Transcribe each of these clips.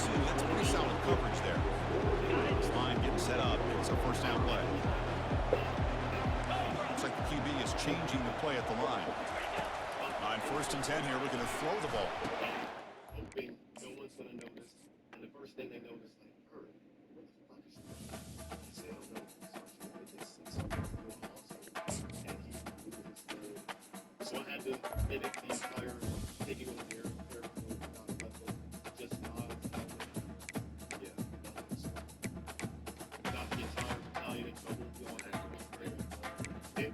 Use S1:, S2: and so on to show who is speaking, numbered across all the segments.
S1: 2. That's pretty solid coverage there. This line getting set up. It's a first down play. Looks like the QB is changing the play at the line. On 1st and 10 here, we're going to throw the ball.
S2: Hoping no one's going to notice. And the first thing they notice, like, what the fuck is that? They say, oh, no, so I had to mimic the entire taking over there, just not the entire battalion in trouble going at it.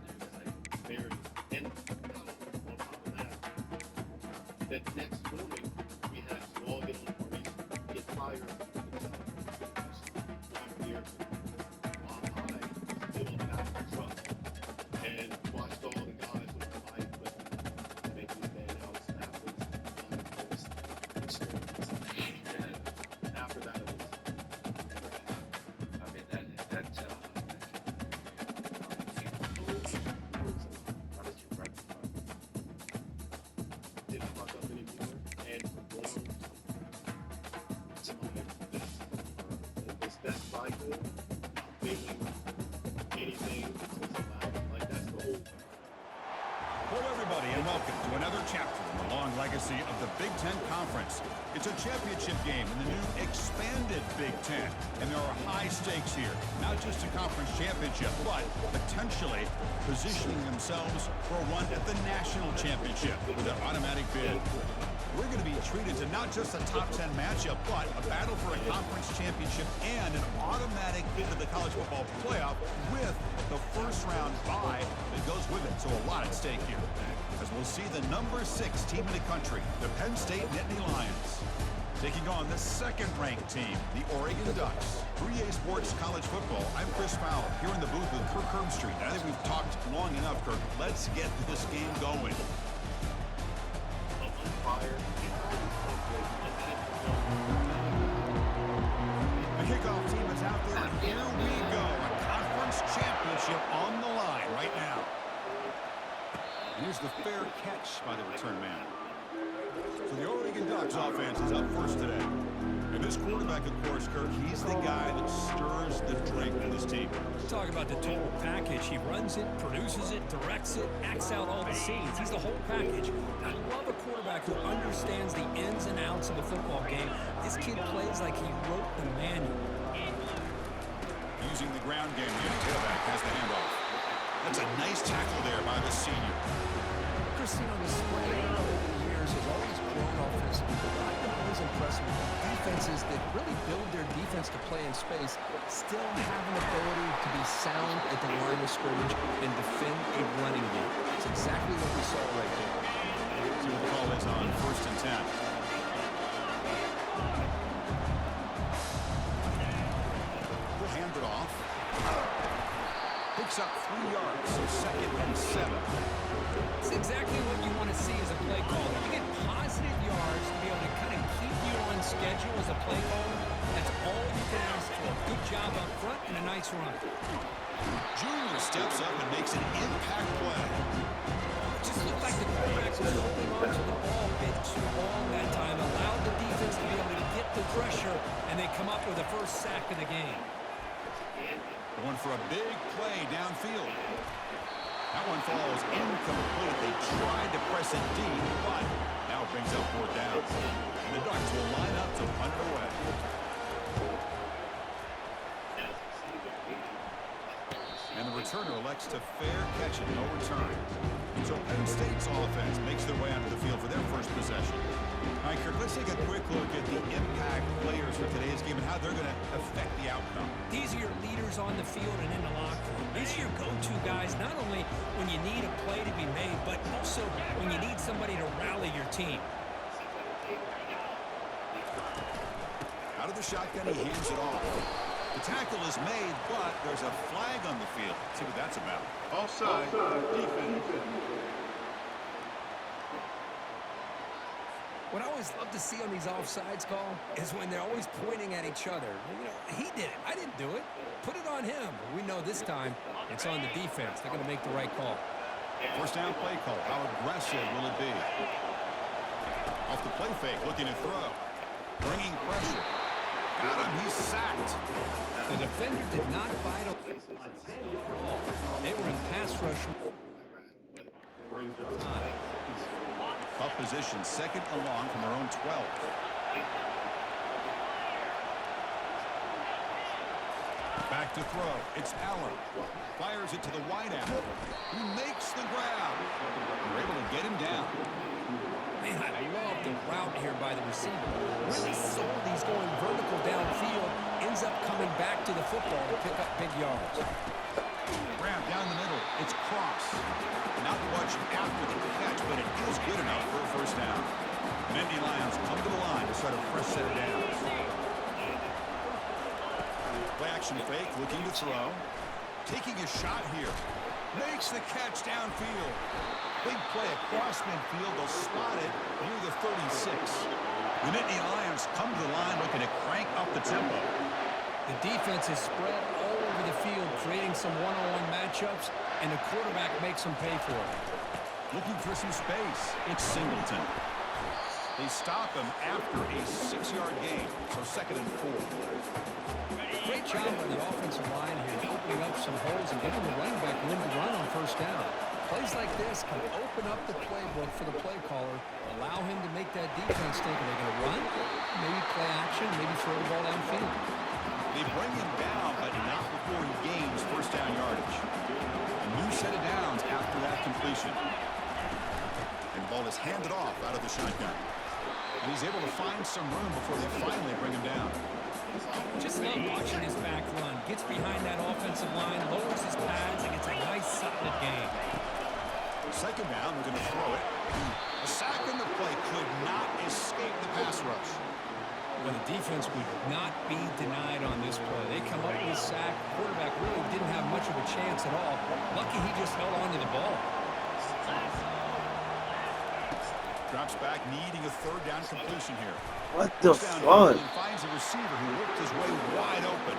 S2: Very, and on top of that next morning, we had to all get on the parties, get fired, drive here, while I stood on the back of the truck and watched all the guys with the light equipment make these bad outs. That was one of the most experiences. And after that, it was never happened. I mean, that didn't fuck up anymore, and performed to my best cycle, not failing anything that's allowed. Like, that's the whole.
S1: Hello, everybody, and welcome to another chapter in the long legacy of the Big Ten Conference. It's a championship game in the new expanded Big Ten, and there are high stakes here. Not just a conference championship, but potentially positioning themselves for a run at the national championship with an automatic bid. We're going to be treated to not just a top 10 matchup, but a battle for a conference championship and an automatic bid to the college football playoff with the first round bye that goes with it. So a lot at stake here. As we'll see the number 6 team in the country, the Penn State Nittany Lions, taking on the second-ranked team, the Oregon Ducks. 3A Sports College Football. I'm Chris Fowler here in the booth with Kirk Herbstreit. I think we've talked long enough, Kirk. Let's get this game going. The kickoff team is out there, and here we go. A conference championship on the line right now. And here's the fair catch by the return man. So the Oregon Ducks offense is up first today. And this quarterback, of course, Kirk, he's the guy that stirs the drink for this team.
S3: Talk about the total package. He runs it, produces it, directs it, acts out all the scenes. He's the whole package. I love a quarterback who understands the ins and outs of the football game. This kid plays like he wrote the manual.
S1: Using the ground game, the tailback has the handoff. That's a nice tackle there by the senior.
S3: Christine on display over the years has always grown offensively. I've been always impressed with defenses that really build their defense to play in space, still have an ability to be sound at the line of scrimmage and defend a running game. It's exactly what we saw right there.
S1: See what the call is on 1st and 10. We'll hand it off. Picks up 3 yards, so 2nd and 7.
S3: It's exactly what you want to see as a play caller. You get positive yards to be able to kind of keep you on schedule as a play caller. That's all you can ask for. Good job up front and a nice run.
S1: Junior steps up and makes an impact play.
S3: It just looked like the quarterback was holding on to the ball a bit too long that time, allowed the defense to be able to get the pressure, and they come up with the first sack of the game.
S1: Going for a big play downfield. That one falls incomplete. They tried to press it deep, but now it brings up 4th down. And the Ducks will line up to punt it away. And the returner elects to fair catch it, no return. So Penn State's offense makes their way onto the field for their first possession. All right, Kirk, let's take a quick look at the impact players for today's game and how they're going to affect the outcome.
S3: These are your leaders on the field and in the locker room. These are your go-to guys, not only when you need a play to be made, but also when you need somebody to rally your team.
S1: Out of the shotgun, he hands it off. The tackle is made, but there's a flag on the field. Let's see what that's about.
S2: Offside. Defense.
S3: What I always love to see on these offsides call is when they're always pointing at each other. You know, he did it. I didn't do it. Put it on him. We know this time it's on the defense. They're going to make the right call.
S1: First down play call. How aggressive will it be? Off the play fake, looking to throw. Bringing pressure. Got him. He's sacked.
S3: The defender did not bite a ball. They were in pass rush.
S1: Tough position, second and long from their own 12. Back to throw. It's Allen. Fires it to the wideout. He makes the grab. They're able to get him down.
S3: Man, I love the route here by the receiver. Really sold. He's going vertical downfield. Ends up coming back to the football to pick up big yards.
S1: Grab down the middle. It's Cross. Not much after the catch, but it is good enough for a first down. Nittany Lions come to the line to start a fresh set of downs. Play action fake, looking to throw. Taking a shot here. Makes the catch downfield. Big play across midfield. They'll spot it near the 36. The Nittany Lions come to the line looking to crank up the tempo.
S3: The defense is spread all over the field, creating some one-on-one matchups, and the quarterback makes them pay for it.
S1: Looking for some space. It's Singleton. They stop him after a 6-yard gain, so second and 4.
S3: Great job by the offensive line here, opening up some holes and giving the running back room to run on first down. Plays like this can open up the playbook for the play caller, allow him to make that defense think, are they going to run? Maybe play action, maybe throw the ball downfield.
S1: They bring him down, but not before he gains first down yardage. A new set of downs after that completion. And the ball is handed off out of the shotgun. And he's able to find some room before they finally bring him down.
S3: Just love watching his back run. Gets behind that offensive line, lowers his pads, and gets a nice solid gain.
S1: Second down, they're going to throw it. A sack in the play could not escape the pass rush.
S3: Well, the defense would not be denied on this play. They come up with a sack. Quarterback really didn't have much of a chance at all. Lucky he just held on to the ball.
S1: Drops back, needing a third down completion here.
S4: What the
S1: Down
S4: fuck?
S1: and finds a receiver who worked his way wide open.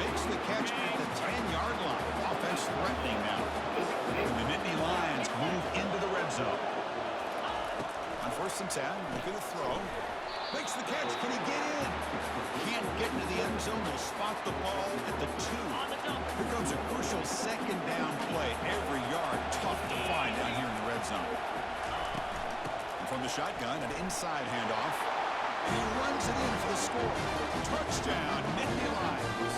S1: Makes the catch at the 10-yard line. Offense threatening now. And the Nittany Lions move into the red zone. On first and 10, looking to throw. Makes the catch. Can he get in? Can't get into the end zone. They'll spot the ball at the 2. Here comes a crucial second down play. Every yard tough to find down here in the red zone. And from the shotgun, an inside handoff. And he runs it in for the score. Touchdown, Nittany Lions.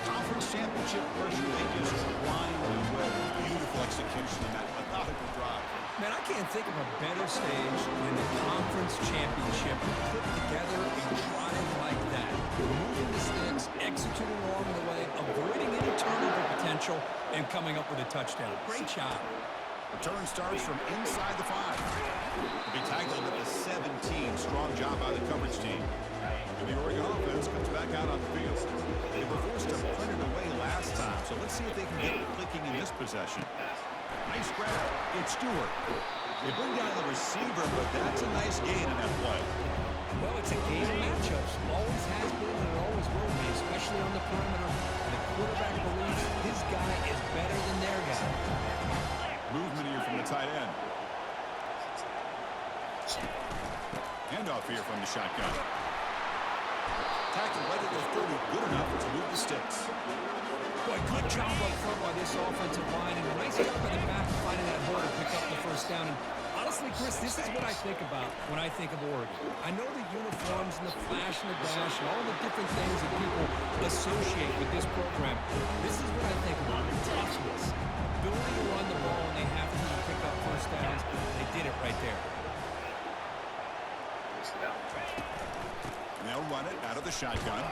S1: Conference championship pressure. They just grind away. Beautiful execution in that methodical drive.
S3: Man, I can't think of a better stage than the conference championship to put together a drive like that. Moving the sticks, executing along the way, avoiding any turnover potential, and coming up with a touchdown. Great job.
S1: Return starts from inside the 5. They'll be tackled at the 17. Strong job by the coverage team. And the Oregon offense comes back out on the field. They were forced to print it away last time, so let's see if they can get it clicking in this possession. Nice grab. It's Stewart. They bring down the receiver, but that's a nice gain in that play.
S3: Well, it's a game of matchups. Always has been and it always will be, especially on the perimeter. The quarterback believes his guy is better than their guy.
S1: Movement here from the tight end. Handoff here from the shotgun. Tackle right at the 30. Good enough to move the sticks.
S3: Boy, good job up front by this offensive line, and a nice job by the back finding that hole to pick up the first down. And honestly, Chris, this is what I think about when I think of Oregon. I know the uniforms and the flash and the dash and all the different things that people associate with this program. This is what I think about. Toughness, ability to run the ball when they have to pick up first downs. They did it right there.
S1: And they'll run it out of the shotgun.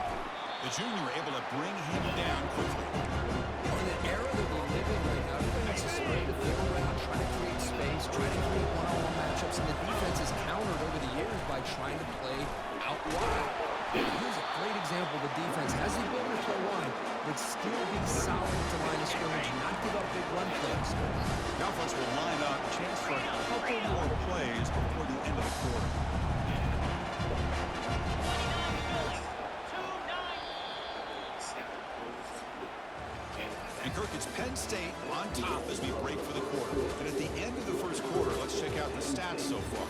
S1: The junior able to bring him down quickly.
S3: In the era that we live in right now, it's necessary to figure around, try to create space, try to create one-on-one matchups, and the defense is countered over the years by trying to play out wide. Here's a great example. The defense has the ability to play wide, but still be solid at the line of scrimmage and not give up big run plays.
S1: The offense will line up. Chance for a couple more plays before the end of the quarter. And Kirk, it's Penn State on top as we break for the quarter. And at the end of the first quarter, let's check out the stats so far.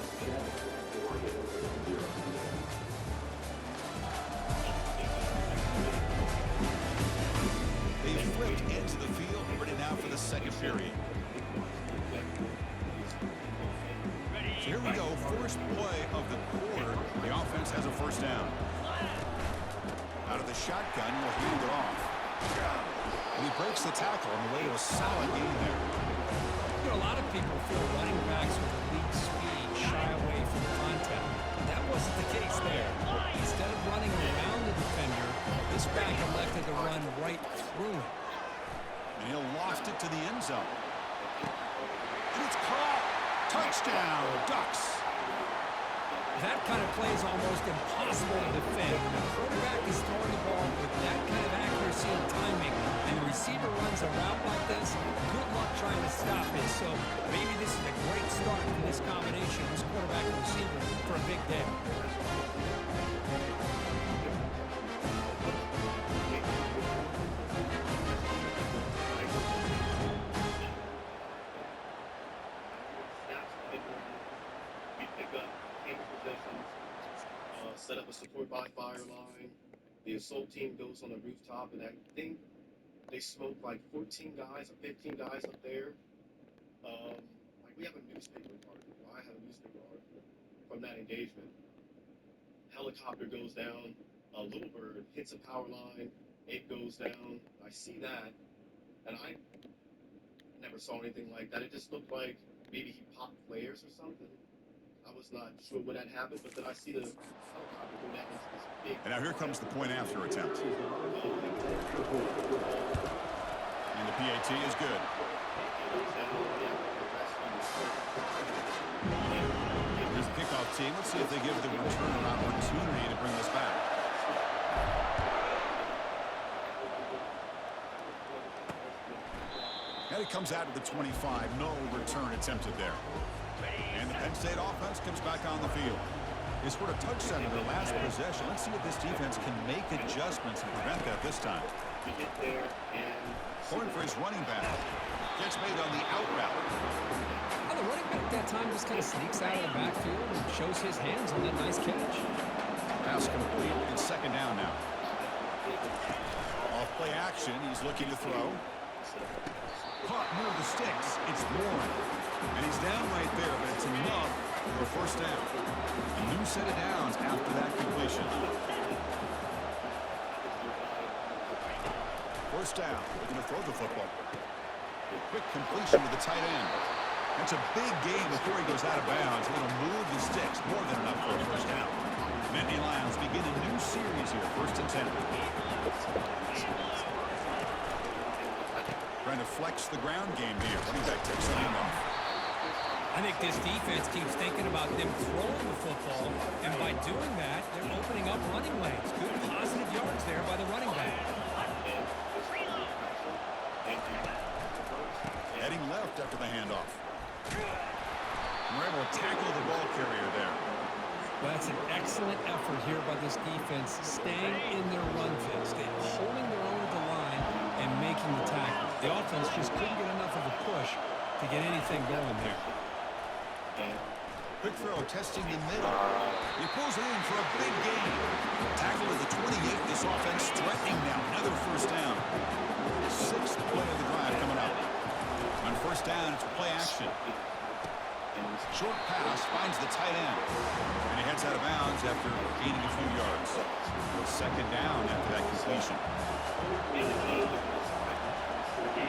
S1: first down. Out of the shotgun, he'll hand it off. And he breaks the tackle on the way to a solid gain there.
S3: You know, a lot of people feel running backs with elite speed shy away from contact. But that wasn't the case there. Instead of running around the defender, this back elected to run right through him.
S1: And he'll loft it to the end zone. And it's caught. Touchdown, Ducks.
S3: That kind of play is almost impossible to defend. When the quarterback is throwing the ball with that kind of accuracy and timing, and the receiver runs a route like this, good luck trying to stop it. So maybe this is a great start for this combination, this quarterback and receiver, for a big day.
S2: Set up a support by fire line. The assault team goes on the rooftop, and I think they smoke like 14 guys or 15 guys up there. Like we have a newspaper article. I have a newspaper article from that engagement. Helicopter goes down. A little bird hits a power line. It goes down. I see that, and I never saw anything like that. It just looked like maybe he popped flares or something. I was not sure what had happened, but then I see the helicopter go down into this big...
S1: And now here comes the point after attempt. And the PAT is good. Here's the kickoff team. Let's see if they give the returner an opportunity to bring this back. And it comes out of the 25. No return attempted there. And the Penn State offense comes back on the field. They scored a touchdown in their last possession. Let's see if this defense can make adjustments and prevent that this time. Point for his running back. Gets made on the out route.
S3: Well, the running back that time just kind of sneaks out of the backfield and shows his hands on that nice catch.
S1: Pass complete. It's second down now. Off play action. He's looking to throw. Caught near the sticks. It's Warren. And he's down right there, but it's enough for a first down. A new set of downs after that completion. First down. Looking to throw the football. Quick completion to the tight end. That's a big gain before he goes out of bounds. It'll move the sticks. More than enough for a first down. Nittany Lions begin a new series here. First and 10. Trying to flex the ground game here. Running back takes the handoff.
S3: I think this defense keeps thinking about them throwing the football, and by doing that, they're opening up running lanes. Good positive yards there by the running back.
S1: Heading left after the handoff. And we're able to tackle the ball carrier there.
S3: Well, that's an excellent effort here by this defense, staying in their run fix, holding their own at the line and making the tackle. The offense just couldn't get enough of a push to get anything going there.
S1: Quick throw, testing in middle. He pulls it in for a big gain. Tackle at the 28. This offense threatening now. Another first down. Sixth play of the drive coming up. On first down, it's play action. Short pass finds the tight end. And he heads out of bounds after gaining a few yards. Second down after that completion.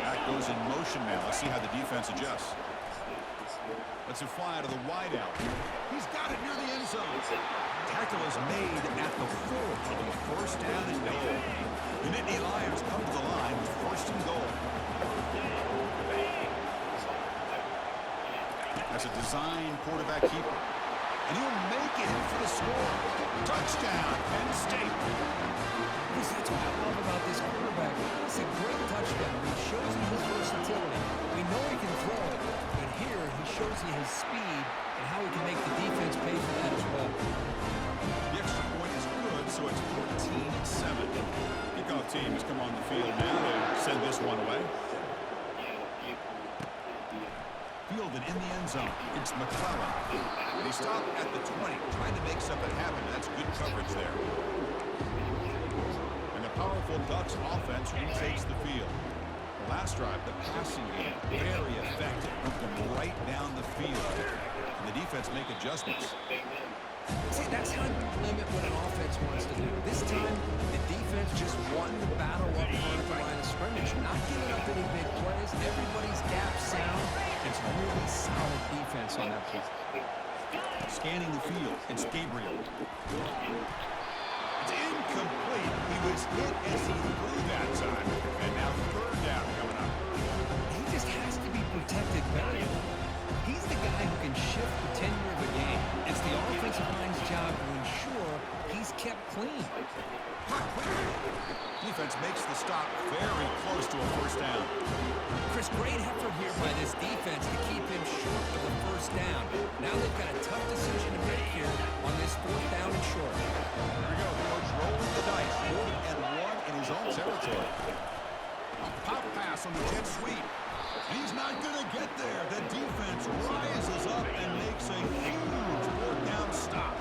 S1: That goes in motion now. Let's see how the defense adjusts. Lets it fly out of the wideout. He's got it near the end zone. Tackle is made at the 4. It'll be first down and goal. The Nittany Lions come to the line with first and goal. That's a design quarterback keeper. And he'll make it for the score. Touchdown, Penn State.
S3: That's what I love about this quarterback. It's a great touchdown. He shows you his versatility. We know he can throw it, but here he shows you his speed and how he can make the defense pay for that as well.
S1: The extra point is good, so it's 14-7. Kickoff team has come on the field now to send this one away. Fielded in the end zone. It's McClellan. And he stopped at the 20, trying to make something happen. That's good coverage there. And the powerful Ducks offense retakes the field. The last drive, the passing game, very effective. Moved them right down the field. And the defense make adjustments.
S3: See, that's how you limit what an offense
S1: scanning the field. It's Gabriel. It's incomplete. He was hit as he threw that time. And now third down coming up.
S3: He just has to be protected better. He's the guy who can shift the tenure of a game. It's the offensive line's job to ensure he's kept clean.
S1: Defense makes the stop very close to a first down.
S3: Chris, great effort here by this defense to keep him short of the first down. Now they've got a tough decision to make here on this fourth down and short.
S1: Here we go, coach rolling the dice. 4th and 1 in his own territory. A pop pass on the jet sweep. He's not going to get there. The defense rises up and makes a huge 4th down stop.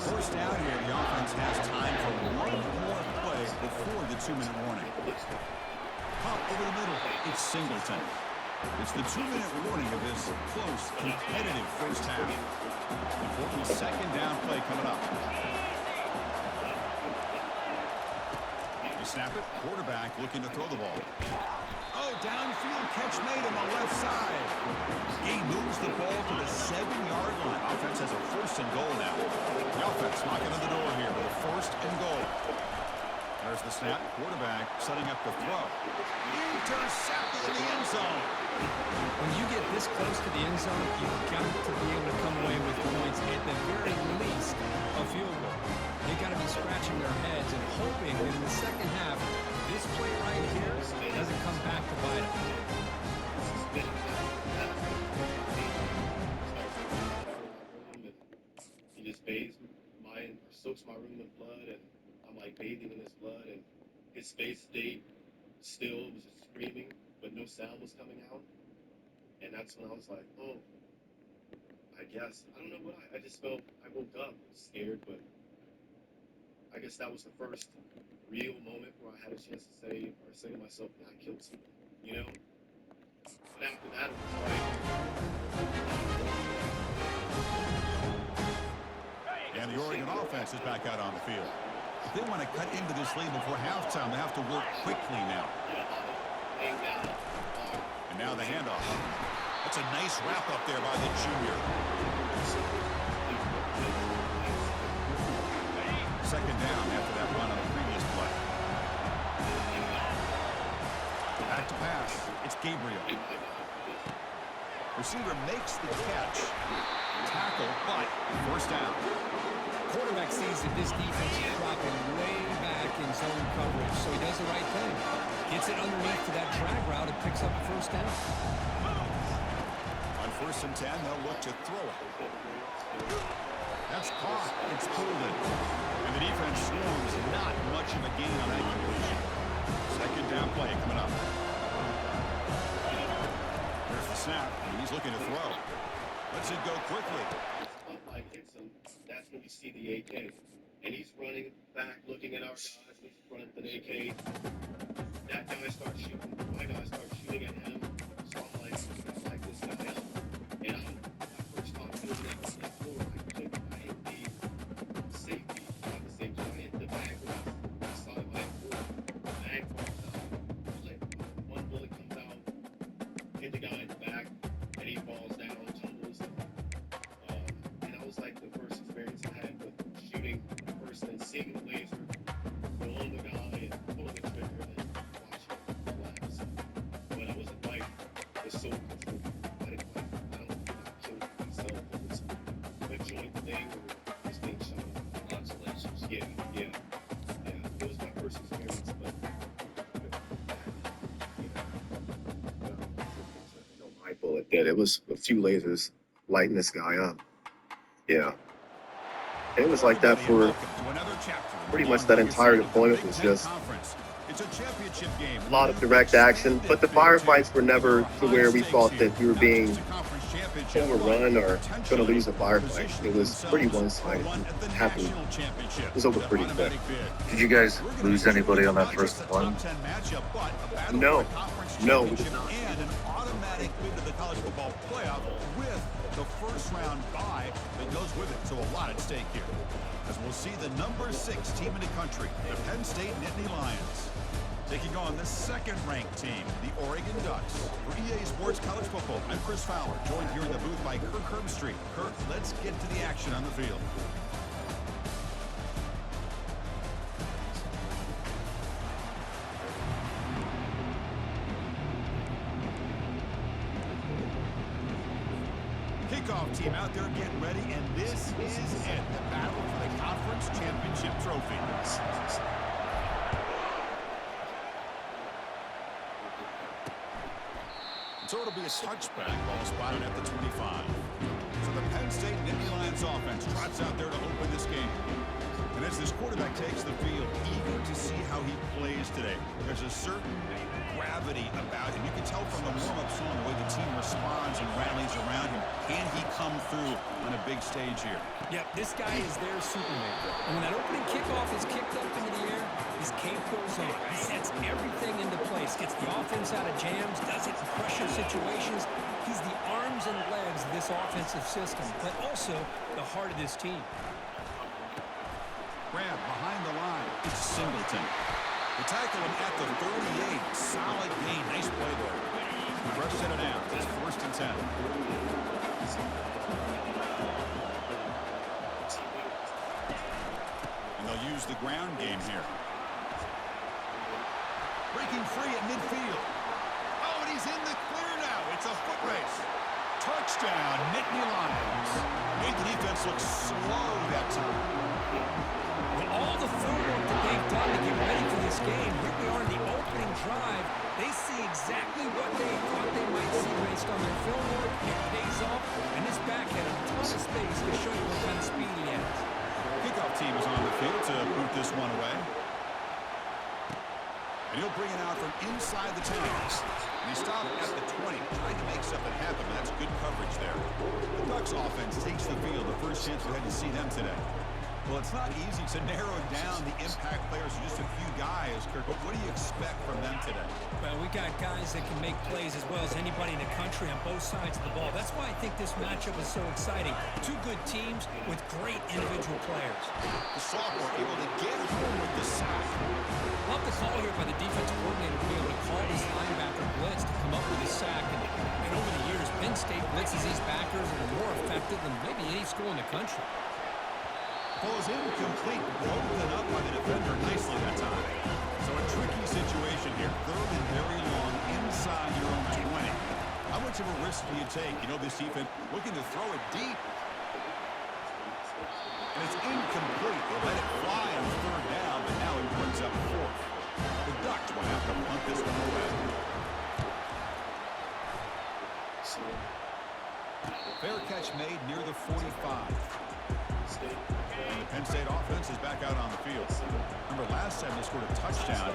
S1: First down here, the offense has time for one more play before the 2-minute warning. Pop over the middle. It's Singleton. It's the 2-minute warning of this close, competitive first half. Important second down play coming up. They snap it. Quarterback looking to throw the ball. Oh, downfield catch made on the left side. He moves the ball to the 7-yard line. Offense has a 1st and goal now. The offense knocking on the door here with a 1st and goal. There's the snap. Quarterback setting up the throw. Intercepted in the end zone.
S3: When you get this close to the end zone, you've got to be able to come away with points, at the very least, a field goal. They've got to be scratching their heads and hoping that in the second half, this play right here doesn't come back to bite them.
S2: He just bathes mine, soaks my room in blood, and I'm like bathing in his blood, and his face stayed still, was just screaming, but no sound was coming out. And that's when I was like, oh, I guess. I don't know what I just felt. I woke up scared, but I guess that was the first real moment where I had a chance to say to myself, I killed someone, you know? But after that, it was like...
S1: And the Oregon offense is back out on the field. If they want to cut into this lead before halftime, they have to work quickly now. And now the handoff. That's a nice wrap up there by the junior. Second down after that run on the previous play. Back to pass. It's Gabriel. Receiver makes the catch. Tackle, but first down.
S3: Quarterback sees that this defense is dropping way back in zone coverage, so he does the right thing. Gets it underneath to that drag route and picks up the first down.
S1: On 1st and 10, they'll look to throw it. That's caught. It's pulled in. And the defense swarms not much of a gain on that completion. Second down play coming up. There's the snap. He's looking to throw. Lets it go quickly.
S2: Like hits him, that's when we see the AK. And he's running back, looking at our guys. He's running for the AK. That guy starts shooting. My guy starts shooting at him. So I'm like this guy up. And my first thought was that on the floor. I hit the safety. At the same time, I hit the bag. I saw it like, the bag falls out. Like, one bullet comes out, hit the guy in the back, and he falls down, tumbles. And I was like the first experience I had with shooting a person and seeing the laser go on the guy and pulling the trigger and then watching it collapse. But I wasn't like the soul control. I don't think I killed myself. It was a joint thing or just being shot. Consolations. Yeah. It was my first experience, but my bullet did. It was a few lasers lighting this guy up. Yeah. And it was like that for pretty much that entire deployment was just a lot of direct action, but the firefights were never to where we thought that we were being overrun or going to lose a firefight. It was pretty one-sided. It happened. It was over pretty quick.
S4: Did you guys lose anybody on that first one?
S2: No, we did not.
S1: And an automatic bid to the college football playoff with the first round bye that goes with it. So a lot at stake here. As we'll see the number 6 team in the country, the Penn State Nittany Lions. Taking on the second-ranked team, the Oregon Ducks. For EA Sports College Football, I'm Chris Fowler, joined here in the booth by Kirk Herbstreit. Kirk, let's get to the action on the field. Kickoff team out there getting ready, and this is it, the battle for the conference championship trophy. So it'll be a touchback, ball spotted at the 25. So the Penn State Nittany Lions offense trots out there to open this game. And as this quarterback takes the field, eager to see how he plays today. There's a certain gravity about him. You can tell from the warm-up song the way the team responds and rallies around him. Can he come through on a big stage here?
S3: Yep, this guy is their Superman. And when that opening kickoff is kicked up into the air, his cape goes on. He sets everything into place, gets the offense out of jams, does it in pressure situations. He's the arms and legs of this offensive system, but also the heart of this team.
S1: Grab behind the line. It's Singleton. They tackle him at the 38. Solid gain. Nice play there. Rush set it down. It's 1st and 10. And they'll use the ground game here. Breaking free at midfield. Oh, and he's in the clear now. It's a foot race. Touchdown, Nittany Lions. Made the defense look slow that time.
S3: With all the footwork that they've done to get ready for this game, here we are in the opening drive. They see exactly what they thought they might see based on their film work. It pays off, and this back had a ton of space to show you what kind of speed he has.
S1: Kickoff team is on the field to boot this one away. And he'll bring it out from inside the 10. And he stopped at the 20, trying to make something happen, but that's good coverage there. The Ducks offense takes the field, the first chance we had to see them today. Well, it's not easy to narrow down the impact players to just a few guys, Kirk, but what do you expect from them today?
S3: Well, we got guys that can make plays as well as anybody in the country on both sides of the ball. That's why I think this matchup is so exciting. Two good teams with great individual players.
S1: The sophomore able to get home with the sack.
S3: Love the call here by the defensive coordinator to be able to call this linebacker blitz to come up with a sack. And over the years, Penn State blitzes these backers and are more effective than maybe any school in the country.
S1: Ball is incomplete, broken up by the defender nicely that time. So a tricky situation here. 3rd and very long inside your own 20. How much of a risk do you take? You know, this defense looking to throw it deep. And it's incomplete. They let it fly on 3rd down, but now he brings up 4th. The Ducks will have to punt this one away. Fair catch made near the 45. And the Penn State offense is back out on the field. Remember, last time they scored a touchdown.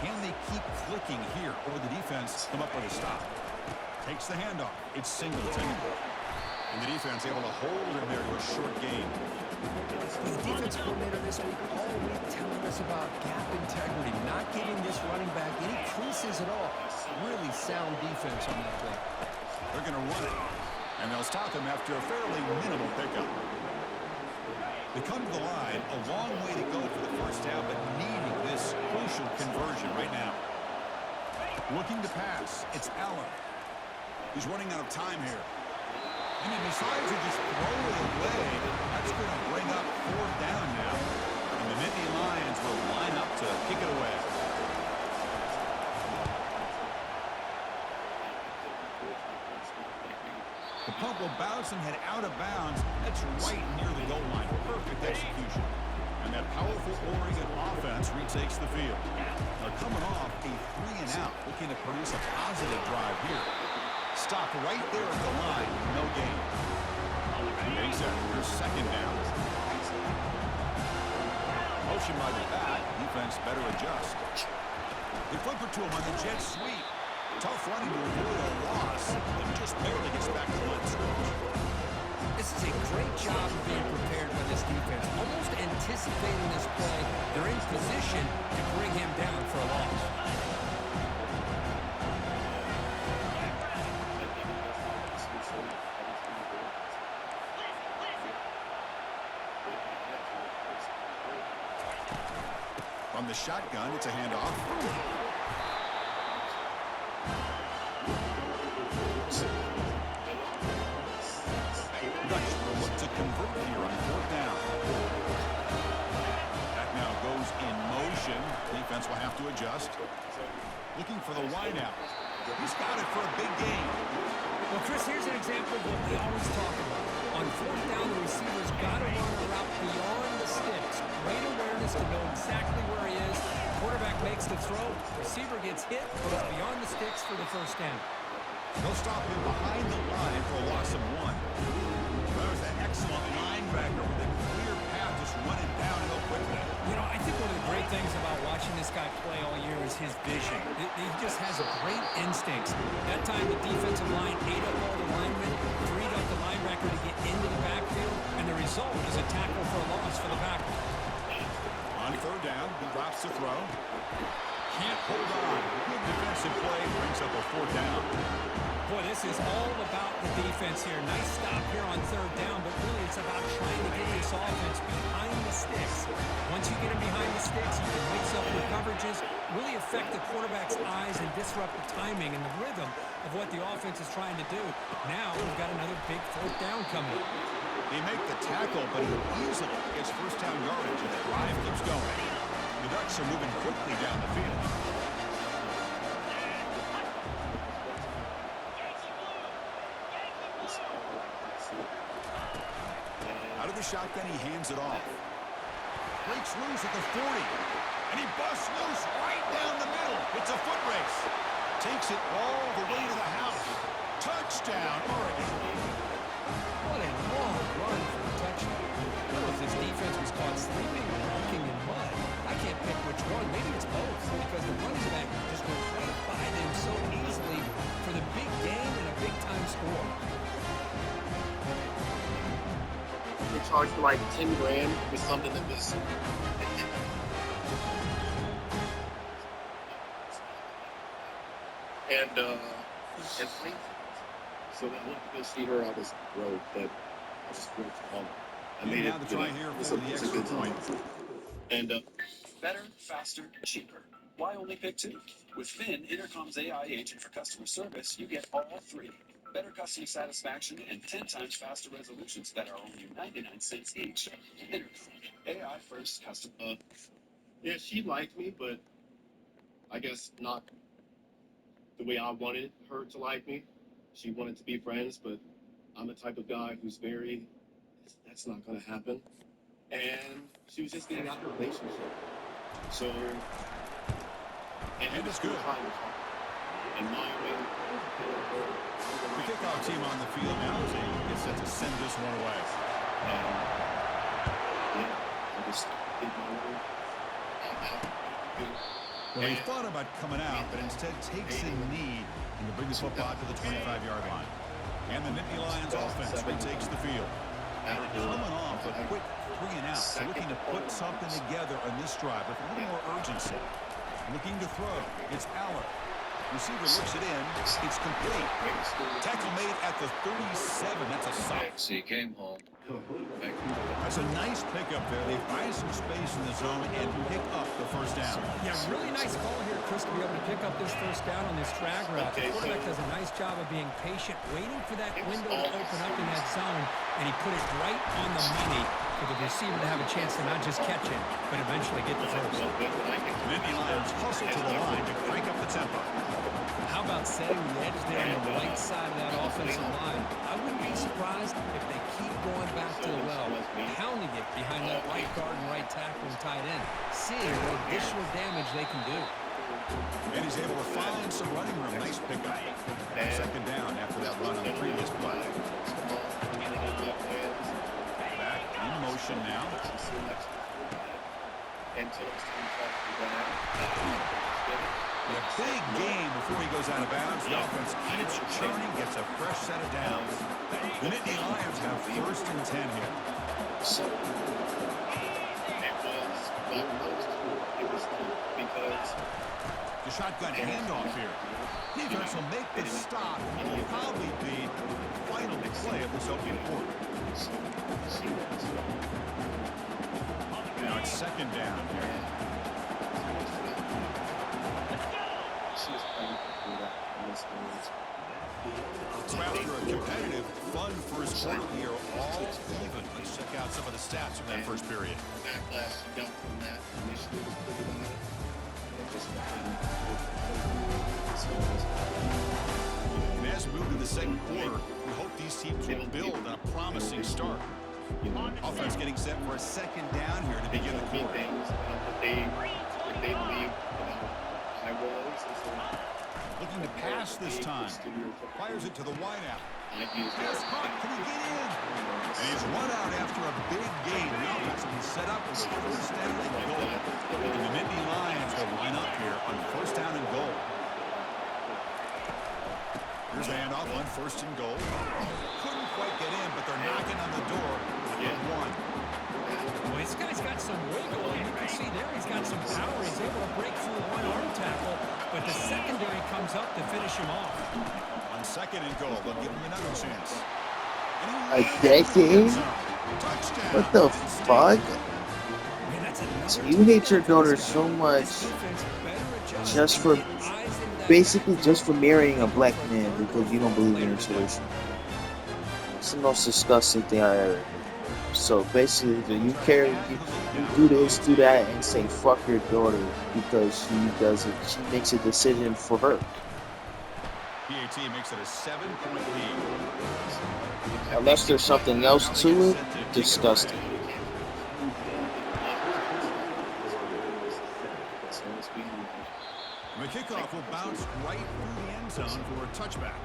S1: Can they keep clicking here, or the defense come up with a stop? Takes the handoff. It's Singleton. And the defense able to hold him there to a short gain.
S3: The defense coordinator this week all week telling us about gap integrity, not giving this running back any creases at all. Really sound defense on that play.
S1: They're going to run it, and they'll stop him after a fairly minimal pickup. They come to the line, a long way to go for the first down, but needing this crucial conversion right now. Looking to pass, it's Allen. He's running out of time here. And he decides to just throw it away. That's going to bring up 4th down now. And the Nittany Lions will line up to kick it away. The punt will bounce and head out of bounds. That's right near the goal line. Perfect execution. And that powerful Oregon offense retakes the field. They're coming off a 3-and-out, looking to produce a positive drive here. Stop right there at the line. No gain. And they set their 2nd down. Motion by the back. Defense better adjust. They flip it to him on the jet sweep. Tough running to avoid a loss, and just barely gets back to the line scrimmage.
S3: This is a great job of being prepared by this defense. Almost anticipating this play. They're in position to bring him down for a loss.
S1: From the shotgun, it's a handoff. adjust. Looking for the wideout. He's got it for a big gain.
S3: Well, Chris, here's an example of what we always talk about. On fourth down, the receiver's got to run a route beyond the sticks. Great awareness to know exactly where he is. Quarterback makes the throw. Receiver gets hit, goes beyond the sticks for the first down.
S1: They'll stop him behind the line for a loss of 1. There's an excellent linebacker with a clear path, just running downhill quickly.
S3: You know, I think one of the great things about watching this guy play all year is his vision. He just has a great instincts. That time the defensive line ate up all the linemen, freed up the linebacker to get into the backfield, and the result is a tackle for a loss for the Packers.
S1: On third down, he drops the throw. Can't hold on. Good defensive play, brings up a fourth down.
S3: Boy, this is all about the defense here. Nice stop here on third down, but really it's about trying to get this offense behind the sticks. Once you get him behind the sticks, you can mix up your coverages, really affect the quarterback's eyes and disrupt the timing and the rhythm of what the offense is trying to do. Now we've got another big fourth down coming.
S1: They make the tackle, but he easily gets first down yardage, and the drive keeps going. The Ducks are moving quickly down the field. Out of the shotgun, he hands it off. Breaks loose at the 40. And he busts loose right down the middle. It's a foot race. Takes it all the way to the house. Touchdown, Oregon.
S3: What a long run for a touchdown. I don't know if this defense was caught sleeping or walking in mud. I can't pick which one. Maybe it's both, because the running back just went right by them so easily for the big game and a big-time score.
S2: They charged for like 10 grand for something that was. And so when I went to go see her, I was broke, but I just went to home. I made
S1: Now
S2: it.
S1: the try here for the extra point.
S2: And
S5: Better, faster, cheaper. Why only pick 2? With Finn, Intercom's AI agent for customer service, you get all 3. Better customer satisfaction and 10 times faster resolutions that are only 99 cents each. Intercom, AI first customer.
S2: yeah, she liked me, but I guess not the way I wanted her to like me. She wanted to be friends, but I'm the type of guy who's very, that's not going to happen. And she was just getting out of a relationship. So, and
S1: And it's good.
S2: And my way.
S1: The kickoff team on the field now as they get set to send this one away.
S2: Yeah, I just did my way.
S1: Well, he thought about coming out, but instead takes the knee and to bring the football to the 25-yard line. And the Nittany Lions offense retakes the field. They're coming off a quick 3 and out, so looking to put something together on this drive with a little more urgency. Looking to throw. It's Aller. Receiver looks it in. It's complete. Tackle made at the 37. That's a sack.
S4: He came home.
S1: That's a nice pickup there. They find some space in the zone and pick up the first down.
S3: Yeah, really nice call here, Chris, to be able to pick up this first down on this drag route. The quarterback does a nice job of being patient, waiting for that window to open up in that zone, and he put it right on the money for the receiver to have a chance to not just catch it, but eventually get the first.
S1: Nittany Lions hustle to the line to crank up the tempo.
S3: How about setting the edge there on the right side of that offensive line? I wouldn't be surprised if they keep going back to the well, pounding it behind that right guard and right tackle and tight end, seeing what additional damage they can do.
S1: And he's able to find some running room. Nice pickup. Second down after that run on the previous play. Back in motion now. A big game before he goes out of bounds. The offense keeps churning, gets a fresh set of downs. The Nittany Lions have first and 10 here.
S2: So it was because
S1: The shotgun handoff here. Defense will make the stop. It will probably be the final play of this opening quarter. Now it's second down here. So after a competitive, fun first quarter, we are all even. Let's check out some of the stats from that first period.
S2: Backlash you got from that initially was pretty bad.
S1: start. Offense getting set for a second down here to
S2: They
S1: begin the
S2: don't beat
S1: quarter.
S2: things, if they leave, high rolls,
S1: Looking to pass this time. Fires it to the wideout. Pass caught. Can he get in? And he's run out after a big gain. The offense will be set up with a first down and goal. And the Nittany Lions will line up here on first down and goal. Here's the handoff on first and goal. Couldn't quite get in, but they're knocking on the door at one.
S3: Well, this guy's got some wiggle, and you can see there he's got some power. He's able to break through one arm tackle, but the secondary comes up to finish him off.
S1: On second and goal, they'll give him another chance.
S6: A decade?
S1: Touchdown.
S6: What the fuck?
S3: Man, that's another
S6: You hate your daughter so much just for basically just for marrying a black man because you don't believe in intuition. It's the most disgusting thing I ever heard. So basically, you do this, do that, and say fuck your daughter because she makes a decision for her.
S1: PAT makes it a 7-point lead.
S6: Unless there's something else to it, disgusting.
S1: The kickoff will bounce right through the end zone for a touchback.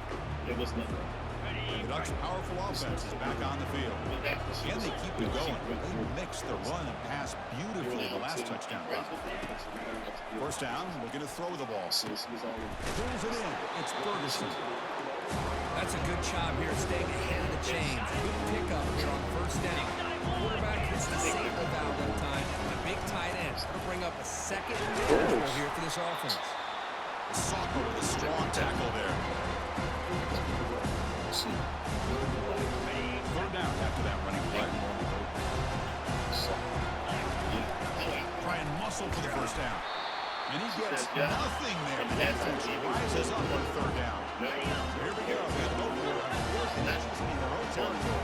S2: It was nothing.
S1: The Ducks' powerful offense is back on the field. And they keep it going. They mix the run and pass beautifully the last touchdown run. First down, looking to throw the ball. Pulls it in. It's Ferguson.
S3: That's a good job here, staying ahead of the chains. Good pickup here on first down. Quarterback hits the safety valve that time. A big tight end. Going to bring up a second manageable here for this offense.
S1: Soccer with a strong tackle there. Third down after that running play. Try and muscle for the first down. And he gets nothing there. The defense rises up on third down. Here we go. In their own territory.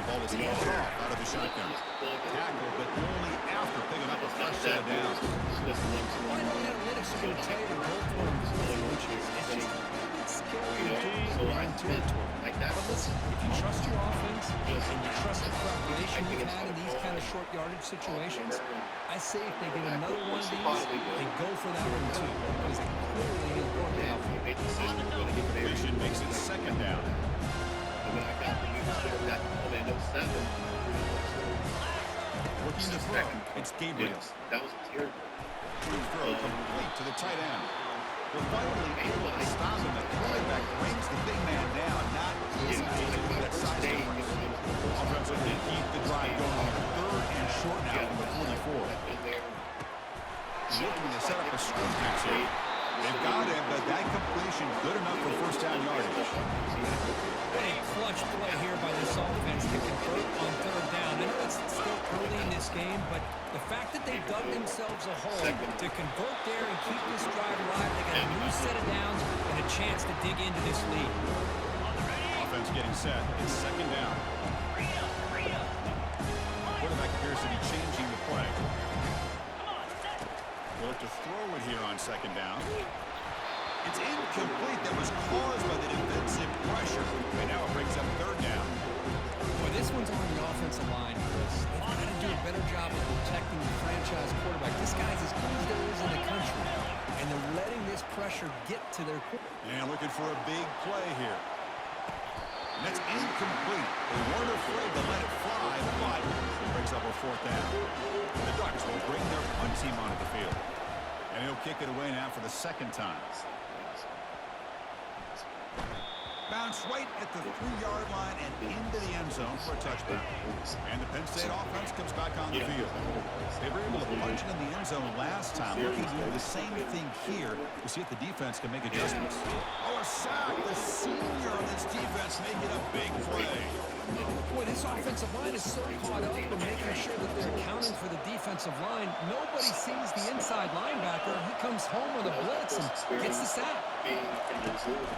S1: Ball is handed off out of the shotgun. Tackle, but only after picking up a fresh set of downs.
S3: Analytics are going to tell you to go for him. It's just scary to do in your own territory. But listen, if you trust your offense and you trust the preparation you've had in these kind of short yardage situations, I say if they get another one of these, they go for that one too, because it clearly has worked out for them.
S1: Completion makes it second down. Looking to throw. It's Gabriel.
S2: That was terrible.
S1: Quick throw complete to the tight end. They're finally able to stop him. The quarterback brings the big man down. Not easy to do that size difference. Offensively, keep the drive going. Third and short now from the 44. Looking to set up a scrum pass here. They've got him, but that completion good enough for first down yardage.
S3: A clutch play here by this offense to convert on third down. I know it's still early in this game, but the fact that they dug themselves a hole to convert there and keep this drive alive, they got a new set of downs and a chance to dig into this lead.
S1: Offense getting set. It's second down. Quarterback appears to be changing the play. They'll look to throw it here on second down. It's incomplete. That was caused by the defensive pressure. And now it brings up third down.
S3: Boy, this one's on the offensive line, Chris. They've got to do a better job of protecting the franchise quarterback. This guy's as good as there is in the country. And they're letting this pressure get to their quarterback.
S1: And looking for a big play here. And that's incomplete. They weren't afraid to let it fly, but it brings up a fourth down. The Ducks will bring their punt team onto the field. And he'll kick it away now for the second time. Bounce right at the 3-yard line and into the end zone for a touchback. And the Penn State offense comes back on the field. They were able to punch it in the end zone last time. Looking to do the same thing here to see if the defense can make adjustments. Oh, a sack. The senior on this defense making a big play.
S3: Boy, this offensive line is so caught up in making sure that they're accounting for the defensive line. Nobody sees the inside linebacker. He comes home with a blitz and gets the sack.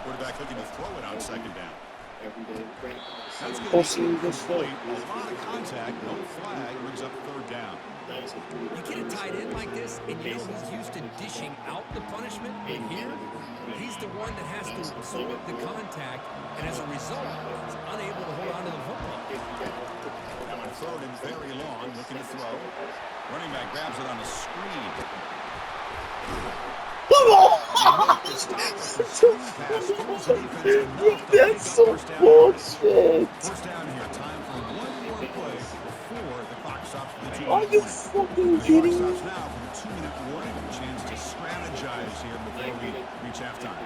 S1: Quarterback looking to throw it on second down. That's
S6: We'll
S1: going
S6: see
S1: to be
S6: this
S1: complete. A lot of contact, no flag, brings up third down.
S3: You get a tight end like this, and you know he's used to dishing out the punishment. And here, he's the one that has to absorb the contact, and as a result, he's unable to hold on to the football.
S1: Now on third and very long, looking to throw. Running back grabs it on the screen.
S6: That's so bullshit.
S1: First down here. Time for one more play before the clock stops for the 2-minute
S6: Are you
S1: warning.
S6: fucking
S1: The clock
S6: kidding me?
S1: stops now for the 2-minute warning. A chance to strategize here before we reach halftime.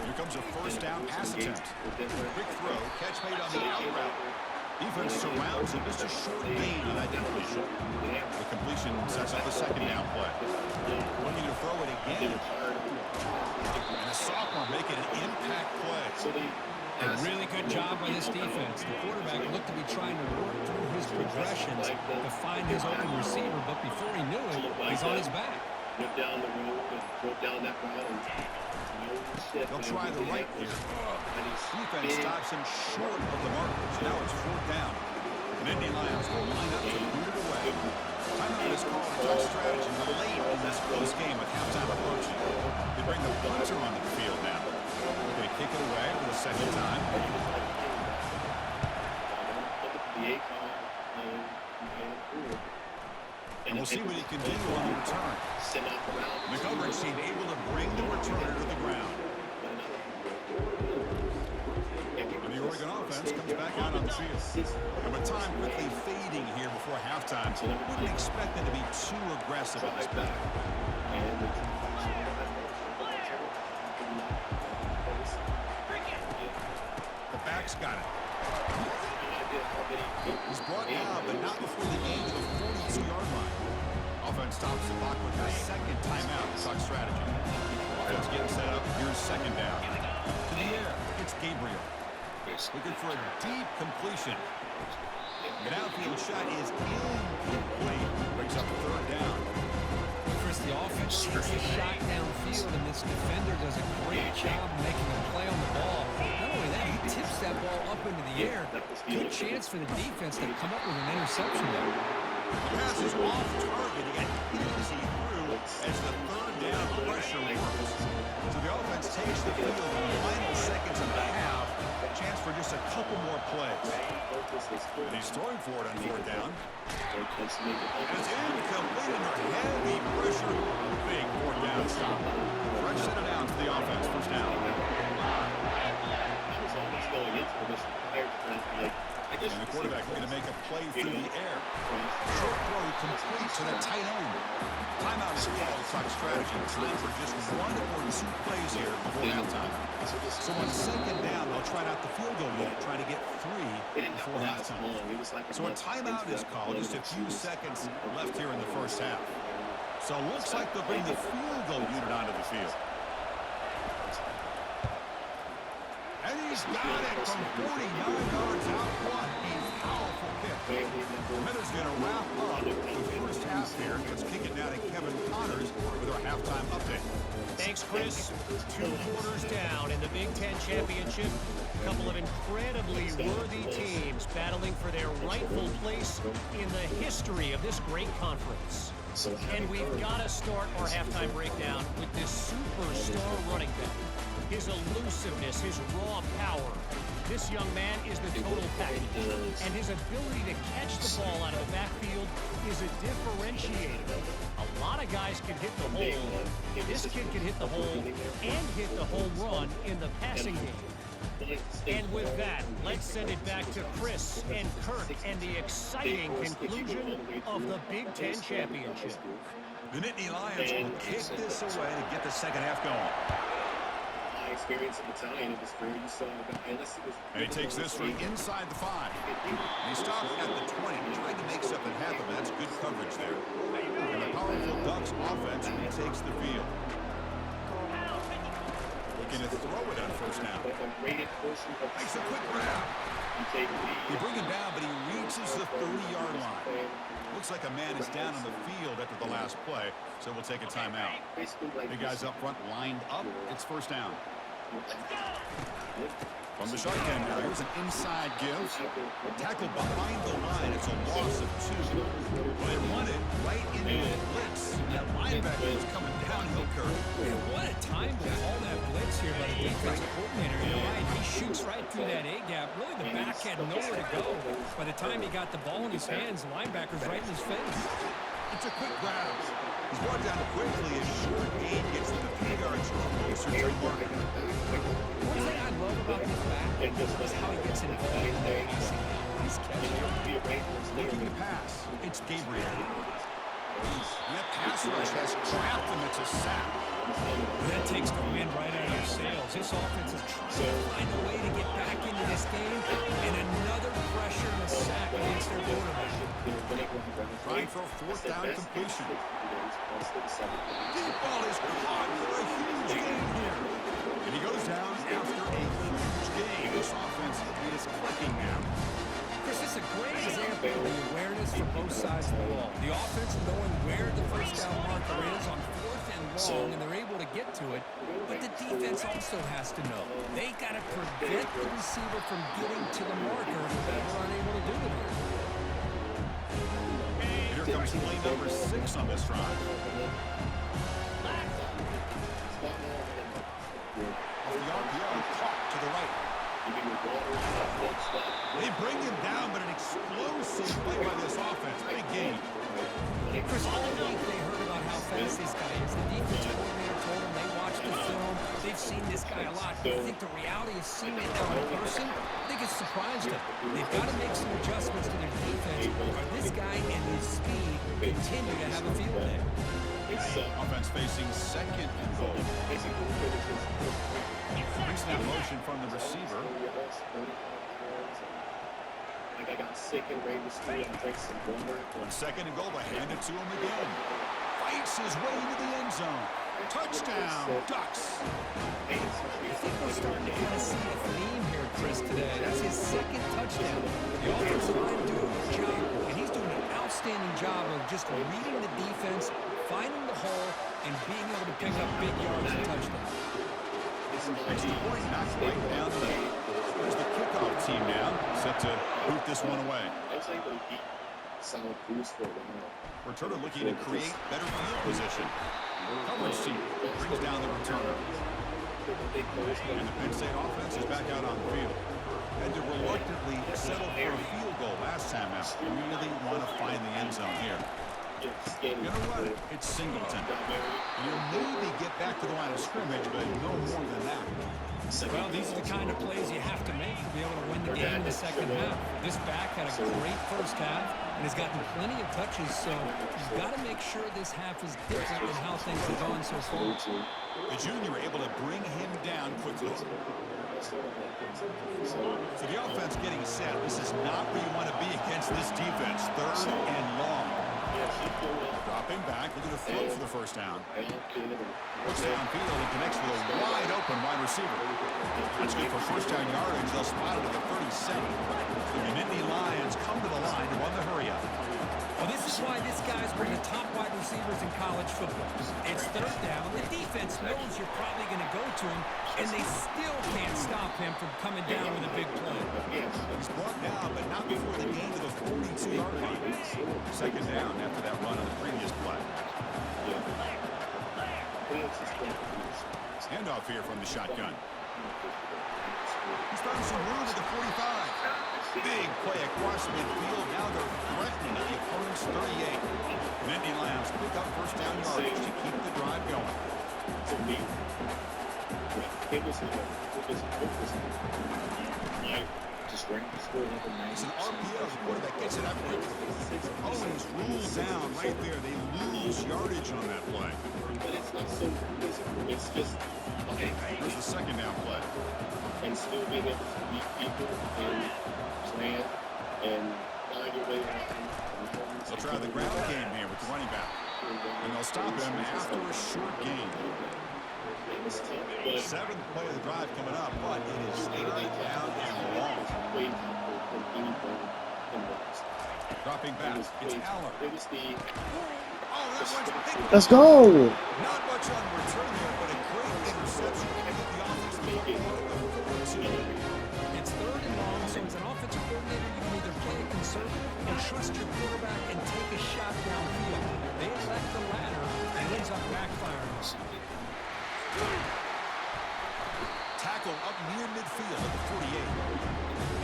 S1: Here comes a first down pass attempt. Quick throw, catch made on the out route. Defense surrounds him, just a short gain on that completion. The completion sets up the second down play. Looking to throw it again. And the sophomore making an impact play.
S3: A really good job by this defense. The quarterback looked to be trying to work through his progressions to find his open receiver, but before he knew it, he's on his back.
S2: Went down the road and broke down that route.
S1: They'll try the right here. Defense stops him short of the markers. Now it's fourth down. The Nittany Lions will line up to boot it away. Timeout is called to talk strategy late in this close game with halftime approaching. They bring the punter onto the field now. They're going to kick it away for the second time. And we'll see what he can do on the return. McGovern seemed able to bring the returner to the ground. And the Oregon offense comes back out on the field. And with time quickly fading here before halftime, wouldn't expect them to be too aggressive on this play. The back's got it. He's brought down, but not before the gain to the 42-yard line. Offense stops the clock with their second timeout. Talk strategy. Offense getting set up. Here's second down. To the air. It's Gabriel. Looking for a deep completion. An outfield shot is incomplete. Brings up third down.
S3: Chris, the offense takes a shot downfield, and this defender does a great job making a play on the ball. Not only that, he tips that ball up into the air. Good chance for the defense to come up with an interception there.
S1: The pass is off target. He got easy through as the third down pressure works. So the offense takes the field in the final seconds of the half. Chance for just a couple more plays. And he's throwing for it on fourth down. And it's incomplete under heavy pressure. Big fourth down stop. Fresh set of downs to the offense. First down. And the quarterback looking to make a play through the air. Short throw complete to the tight end. Timeout is called to talk strategy. Time for just one or two plays here before halftime. So on second down, they'll try out the field goal unit, trying to get three before halftime. So a timeout is called. Just a few seconds left here in the first half. So it looks like they'll bring the field goal unit onto the field. And he's got it from 49 yards out. What a powerful kick. Miller's going to wrap up the first half here. Let's kick it now to Kevin Connors with our halftime update.
S7: Thanks, Chris. 2 quarters down in the Big Ten Championship. A couple of incredibly worthy teams battling for their rightful place in the history of this great conference. And we've got to start our halftime breakdown with this superstar running back. His elusiveness, his raw power. This young man is the total package. And his ability to catch the ball out of the backfield is a differentiator. A lot of guys can hit the hole. This kid can hit the hole and hit the home run in the passing game. And with that, let's send it back to Chris and Kurt and the exciting conclusion of the Big Ten Championship.
S1: The Nittany Lions will kick this away to get the second half going.
S2: Experience in Italian, it was very
S1: And he takes this from inside the 5. He stopped at the 20, trying to make something happen, but that's good coverage there. And the powerful Ducks offense retakes the field. Looking to throw it on first down. Makes a quick grab. He brings him down, but he reaches the 30-yard line. Looks like a man is down on the field after the last play, so we'll take a timeout. Big guys up front lined up. It's first down. From the shotgun now, here's an inside give. Tackled behind the line. It's a loss of 2. Well, they run it right into the blitz. That linebacker is coming downhill curve.
S3: Man, what a time to call that blitz here by the defensive coordinator. You're right. He shoots right through that A-gap. Really, the back had nowhere to go. By the time he got the ball in his hands, the linebacker's right in his face.
S1: It's a quick grab. He's brought down quickly as short gain gets to the 3 yards. Closer to the mark.
S3: One thing I love about this back is how he gets involved in the passing game. He's catching.
S1: Looking to pass. It's Gabriel. That pass rush has trapped him. It's a sack.
S3: That takes the wind right out of your sails. This offense is trying to find a way to get back into this game, and another pressure and a sack against their quarterback.
S1: Trying for a 4th down completion. Deep ball is caught for a huge gain here. And he goes down after a huge gain. This offense is clicking now.
S3: Chris, this is a great example of the awareness from both sides of the ball. The offense knowing where the first down marker is on 4th and long, and they're able to get to it. But the defense also has to know. They got to prevent the receiver from getting to the marker, and they're unable to do it here.
S1: Here comes play number 6 on this drive. Off the RPO, caught to the right. They bring him down, but an explosive play by this offense. Big game.
S3: Chris, all week they heard about how fast this guy is. The defense coordinator told them they watched the film. They've seen this guy a lot. But I think the reality of seeing it now in person, I think it's surprised them. They've got to make some adjustments to their defense, or this guy and his speed continue to have a field day.
S1: Offense facing 2nd and goal. Brings that motion from the receiver.
S2: Like I got sick and ready to steal and break some lumber.
S1: On 2nd and goal, they hand it to him again. Fights his way into the end zone. Touchdown, Ducks.
S3: I think we're starting to kind of see a theme here, Chris, today. That's his 2nd touchdown. The offensive line doing a job, and he's doing an outstanding job of just reading the defense, finding the hole, and being able to pick up big yards and touchdowns.
S1: Extra point knocked right down the middle. There's the kickoff team now, set to boot this one away.
S2: I was able to beat solid boost for a while.
S1: Returner looking to create better field position. Coverage team brings down the returner. And the Penn State offense is back out on the field. Had to reluctantly settle for a field goal last time out. They really want to find the end zone here. Gonna run it. It's Singleton. You'll maybe get back to the line of scrimmage, but no more than that.
S3: Well, these are the kind of plays you have to make to be able to win the game in the second half. This back had a great first half and has gotten plenty of touches, so you've got to make sure this half is different than how things have gone so far.
S1: The junior able to bring him down quickly. So the offense getting set. This is not where you want to be against this defense. 3rd and long. Dropping back, looking to throw for the first down. Looks downfield and connects with a wide open wide receiver. That's good for first down yardage. They'll spot it at the 37. The Nittany Lions come to the line to run the hurry up.
S3: Well, this is why this guy's one of the top wide receivers in college football. It's 3rd down. The defense knows you're probably going to go to him, and they still can't stop him from coming down with a big play.
S1: He's brought down, but not before the gain to the 42-yard line. 2nd down after that run on the previous play. Handoff here from the shotgun. He's found some room at the 45. Big play across midfield. Now they're threatening the opponent's 38. Nittany Lions pick up first down yardage to keep the drive going. It's an RPO. The quarterback gets it up quick. Owens rules down right there. They lose yardage on that play.
S2: But it's not so physical. It's just, okay.
S1: Here's the 2nd down play.
S2: And still being able to beat people and plan and find your way around.
S1: They'll try the ground game here with the running back. And they'll stop him after a short gain. 7th play of the drive coming up, but it is 3rd down and long. Dropping back, it's Aller. Oh, that one's picked.
S6: Let's go.
S1: Not much on return there, but a great interception to get the offense moving on the 14.
S3: It's third and long, so as an offensive coordinator, you can either play it conservative or trust your quarterback and take a shot downfield. They elect the latter, and ends up backfiring.
S1: Tackle up near midfield at the 48.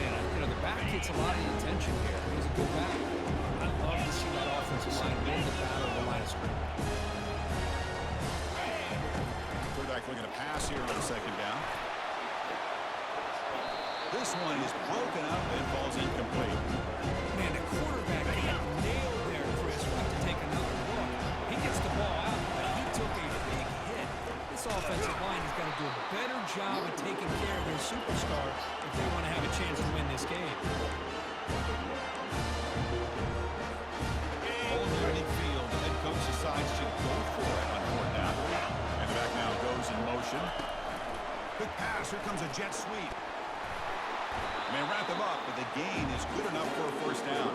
S3: Man, you know, the back gets a lot of the attention here. He's a good back. I'd love to see that offensive line win the battle of the line of scrimmage.
S1: Quarterback looking to pass here on second down. This one is broken up and falls incomplete.
S3: Man, the quarterback got nailed there, Chris. We'll have to take another look. He gets the ball out, but he took a big hit. This offensive line has got to do a better job of taking care of their superstar if they want to have a chance to win this game.
S1: Ball near midfield. The head coach decides to go for it on fourth down. And the back now goes in motion. Quick pass. Here comes a jet sweep. May wrap him up, but the gain is good enough for a first down.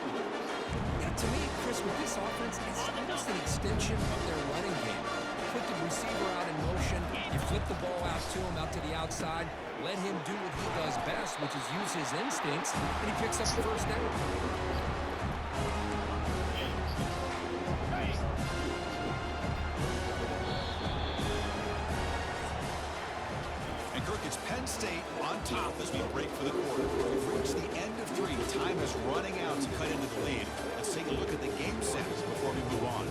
S3: Yeah, to me, Chris, with this offense, it's almost an extension of their running game. Put the receiver out in motion, you flip the ball out to him, out to the outside, let him do what he does best, which is use his instincts, and he picks up the first down.
S1: It's Penn State on top as we break for the quarter. We've reached the end of three. Time is running out to cut into the lead. Let's take a look at the game sets before we move on.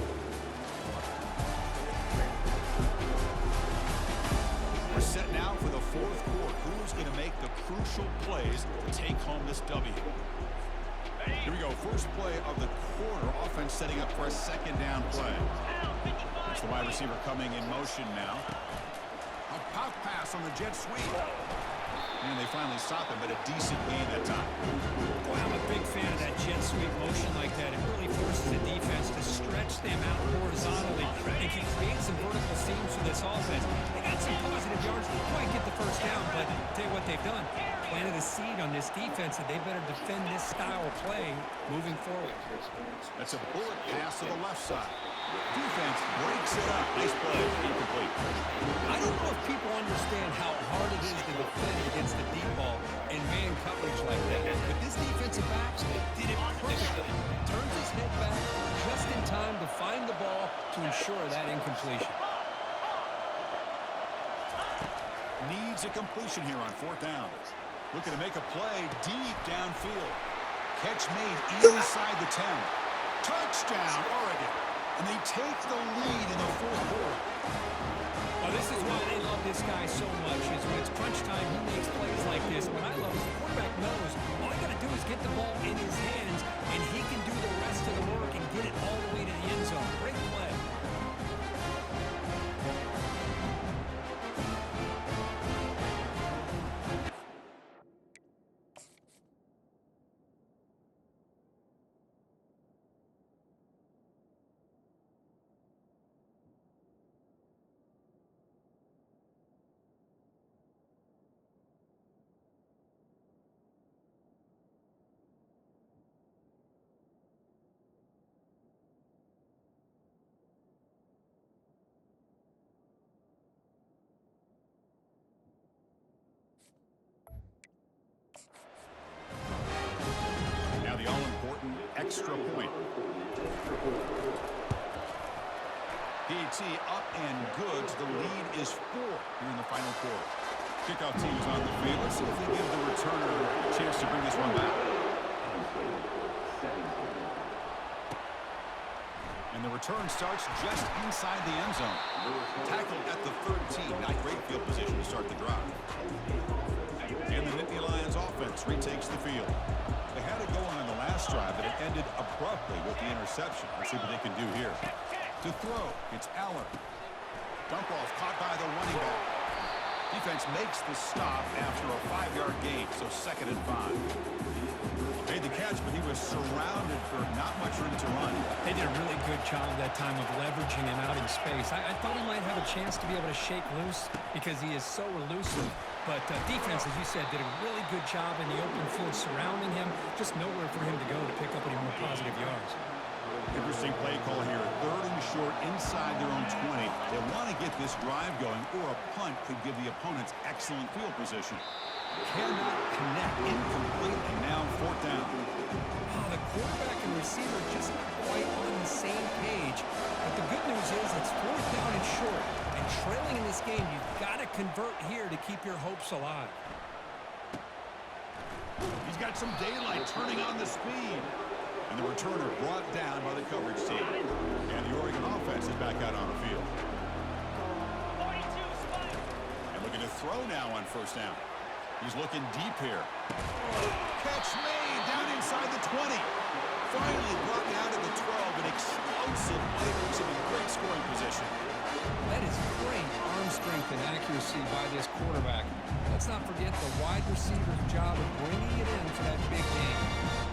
S1: We're set now for the fourth quarter. Who's going to make the crucial plays to take home this W? Here we go. First play of the quarter. Offense setting up for a second down play. It's the wide receiver coming in motion now. A pop pass on the jet sweep. And they finally stop him, but a decent gain that time.
S3: Boy, I'm a big fan of that jet sweep motion like that. It really forces the defense to stretch them out horizontally and can create some vertical seams for this offense. They got some positive yards. They quite get the first down, but I'll tell you what they've done. Planted a seed on this defense, and they better defend this style of play moving forward.
S1: That's a bullet pass to the left side. Defense breaks it up. Nice play. Incomplete.
S3: I don't know if people understand how hard it is to defend against the deep ball in man coverage like that. But this defensive back did it perfectly. Turns his head back just in time to find the ball to ensure that incompletion.
S1: Needs a completion here on fourth down. Looking to make a play deep downfield. Catch made inside the 10. Touchdown, Oregon. And they take the lead in the fourth quarter.
S3: Well, this is why they love this guy so much, is when it's crunch time, he makes plays like this. What I love is the quarterback knows all you got to do is get the ball in his hands, and he can do the rest of the work and get it all the way to the end zone. Great play.
S1: Now the all-important extra point. PAT up and good. The lead is 4 here in the final quarter. Kickoff team is on the field. Let's see if they give the returner a chance to bring this one back. And the return starts just inside the end zone. Tackled at the 13. Not great field position to start the drive. And the Nittany Lions offense retakes the field. They had it going on the last drive, but it ended abruptly with the interception. Let's see what they can do here. To throw, it's Allen. Dump off caught by the running back. Defense makes the stop after a 5-yard gain, so 2nd and 5. Made the catch, but he was surrounded for not much room to run.
S3: They did a really good job that time of leveraging him out in space. I thought he might have a chance to be able to shake loose because he is so elusive. But defense, as you said, did a really good job in the open field surrounding him. Just nowhere for him to go to pick up any more positive yards.
S1: Interesting play call here. 3rd and short inside their own 20. They want to get this drive going, or a punt could give the opponents excellent field position. Cannot connect. Incomplete, and now fourth down.
S3: Oh, the quarterback and receiver just not quite on the same page. But the good news is it's fourth down and short. And trailing in this game, you've got to convert here to keep your hopes alive.
S1: He's got some daylight turning on the speed. And the returner brought down by the coverage team. And the Oregon offense is back out on the field. And looking to throw now on first down. He's looking deep here. Catch made down inside the 20. Finally brought down to the 12. An explosive play puts him in great scoring position.
S3: That is great arm strength and accuracy by this quarterback. Let's not forget the wide receiver's job of bringing it in for that big game.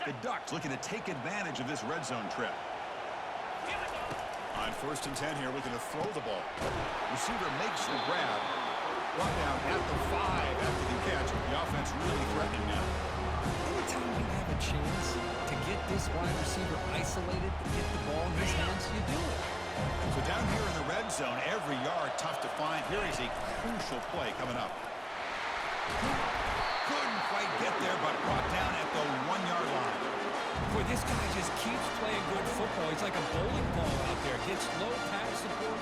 S1: The Ducks looking to take advantage of this red zone trip. On first and 10 here, looking to throw the ball. Receiver makes the grab. Brought down at the 5 after the catch. The offense really threatening now.
S3: Anytime you have a chance to get this wide receiver isolated, to get the ball in his hands, you do it.
S1: So down here in the red zone, every yard tough to find. Here is a crucial play coming up. Couldn't quite get there, but brought down at the 1-yard line.
S3: Boy, this guy just keeps playing good football. He's like a bowling ball out there. Gets low pass support,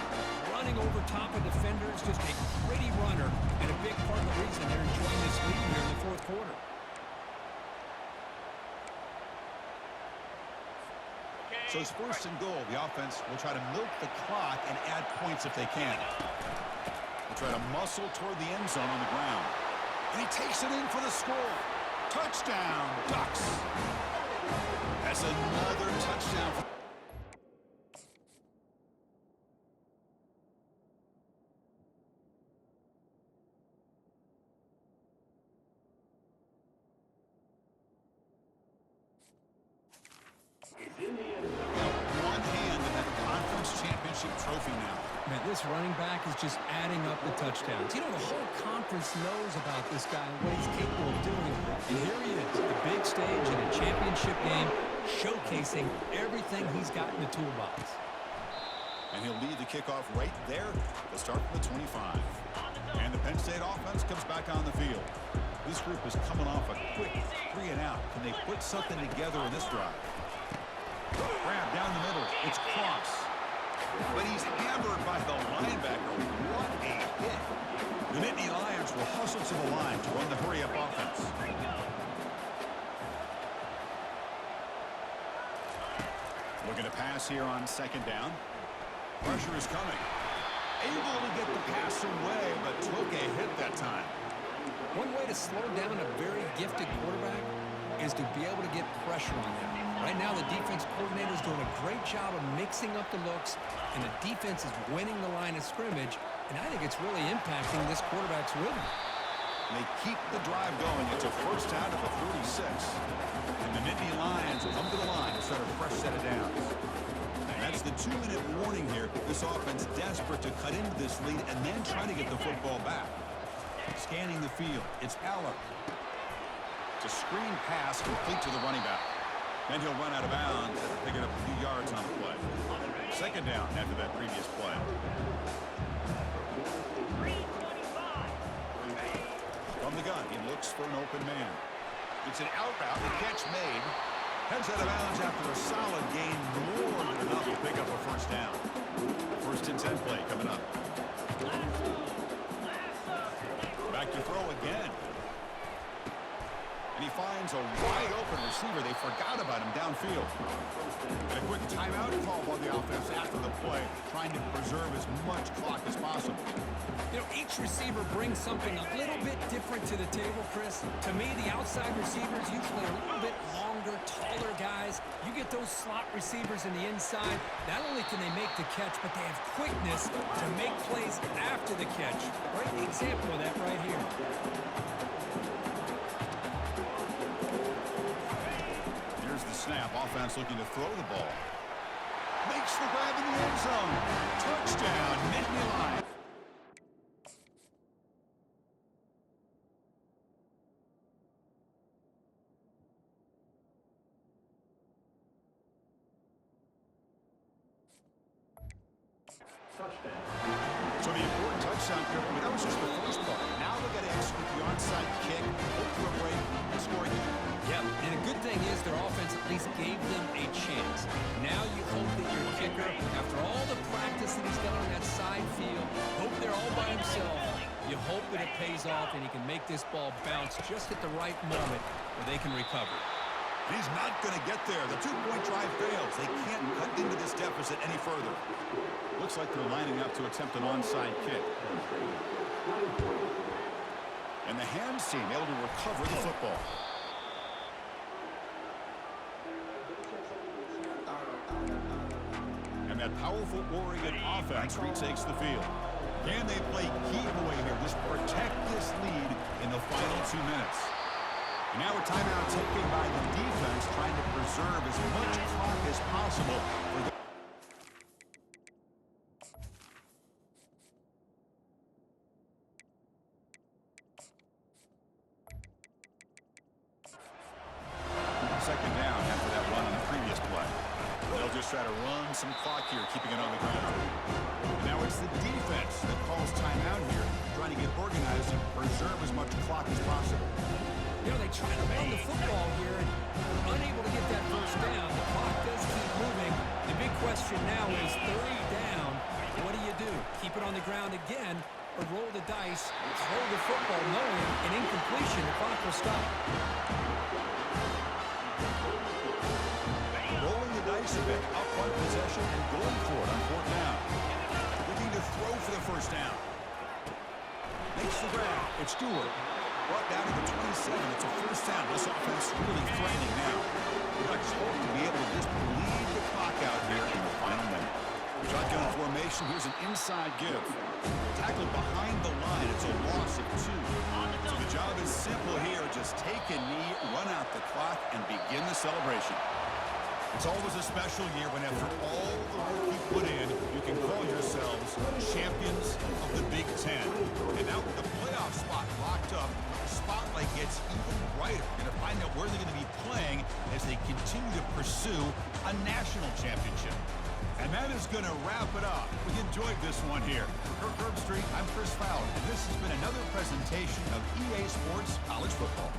S3: running over top of defenders. Just a gritty runner, and a big part of the reason they're enjoying this lead here in the fourth quarter.
S1: So it's first and goal. The offense will try to milk the clock and add points if they can. They'll try to muscle toward the end zone on the ground. And he takes it in for the score. Touchdown, Ducks. That's another touchdown. One hand in that conference championship trophy now.
S3: Man, this running back is just adding up the touchdowns. You know, the whole conference knows about this guy and what he's capable of doing. And here he is, the big stage in a championship game, showcasing everything he's got in the toolbox.
S1: And he'll lead the kickoff right there to start from the 25. And the Penn State offense comes back on the field. This group is coming off a quick 3-and-out. Can they put something together in this drive? Grab down the middle. It's Cross. But he's hammered by the linebacker. What a hit. The Nittany Lions will hustle to the line to run the hurry-up offense. Looking to pass here on second down. Pressure is coming. Able to get the pass away, but took a hit that time.
S3: One way to slow down a very gifted quarterback is to be able to get pressure on them. Right now, the defense coordinator is doing a great job of mixing up the looks, and the defense is winning the line of scrimmage, and I think it's really impacting this quarterback's rhythm.
S1: They keep the drive going. It's a first down at the 36. And the Nittany Lions will come to the line to start a fresh set of downs. And that's the 2-minute warning here. This offense desperate to cut into this lead and then try to get the football back. Scanning the field, it's Aller. It's a screen pass complete to the running back. And he'll run out of bounds after picking up a few yards on the play. Second down after that previous play. From the gun, he looks for an open man. It's an out route, the catch made. Heads out of bounds after a solid gain, more than enough to pick up a first down. First and 10 play coming up. Back to throw again. And he finds a wide-open receiver. They forgot about him downfield. And a quick timeout call by the offense after the play, trying to preserve as much clock as possible.
S3: You know, each receiver brings something a little bit different to the table, Chris. To me, the outside receivers usually are a little bit longer, taller guys. You get those slot receivers in the inside, not only can they make the catch, but they have quickness to make plays after the catch. Great example of that right here.
S1: snap. Offense looking to throw the ball. Makes the grab in the end zone. Touchdown, Nittany Lions. So the important touchdown, that was just the first part. Now they've got to execute the onside kick, hope for a break, and score again.
S3: Yeah, and a good thing is their offense at least gave them a chance. Now you hope that your kicker, after all the practice that he's done on that side field, hope they're all by himself. You hope that it pays off and he can make this ball bounce just at the right moment where they can recover.
S1: He's not going to get there. The two-point drive fails. They can't cut into this deficit any further. Looks like they're lining up to attempt an onside kick. And the hands team able to recover the football. And that powerful Oregon offense retakes the field. Can they play keep away here? Just protect this lead in the final 2 minutes. And now a timeout taken by the defense, trying to preserve as much clock as possible for the second down after that run on the previous play. They'll just try to run some clock here, keeping it on the ground. Now it's the defense that calls timeout here, trying to get organized and preserve as much clock as possible.
S3: You know, they try to run the football here and are unable to get that first down. The clock does keep moving. The big question now is third down. What do? Keep it on the ground again or roll the dice, throw the football knowing an incompletion, the clock will stop.
S1: Rolling the dice a bit, up one possession and going for it on fourth down. Looking to throw for the first down. Makes the grab. It's Stewart. Brought down to the 27. It's a first down. This offense really threatening now. The Ducks hope to be able to just bleed the clock out here in the final minute. Shotgun formation. Here's an inside give. Tackled behind the line. It's a loss of 2. So the job is simple here. Just take a knee, run out the clock, and begin the celebration. It's always a special year when after all the work you put in, you can call yourselves champions of the Big Ten. And now with the playoff spot locked up, the spotlight gets even brighter. Going to find out where they're going to be playing as they continue to pursue a national championship. And that is going to wrap it up. We enjoyed this one here. For Kirk Herbstreit, I'm Chris Fowler, and this has been another presentation of EA Sports College Football.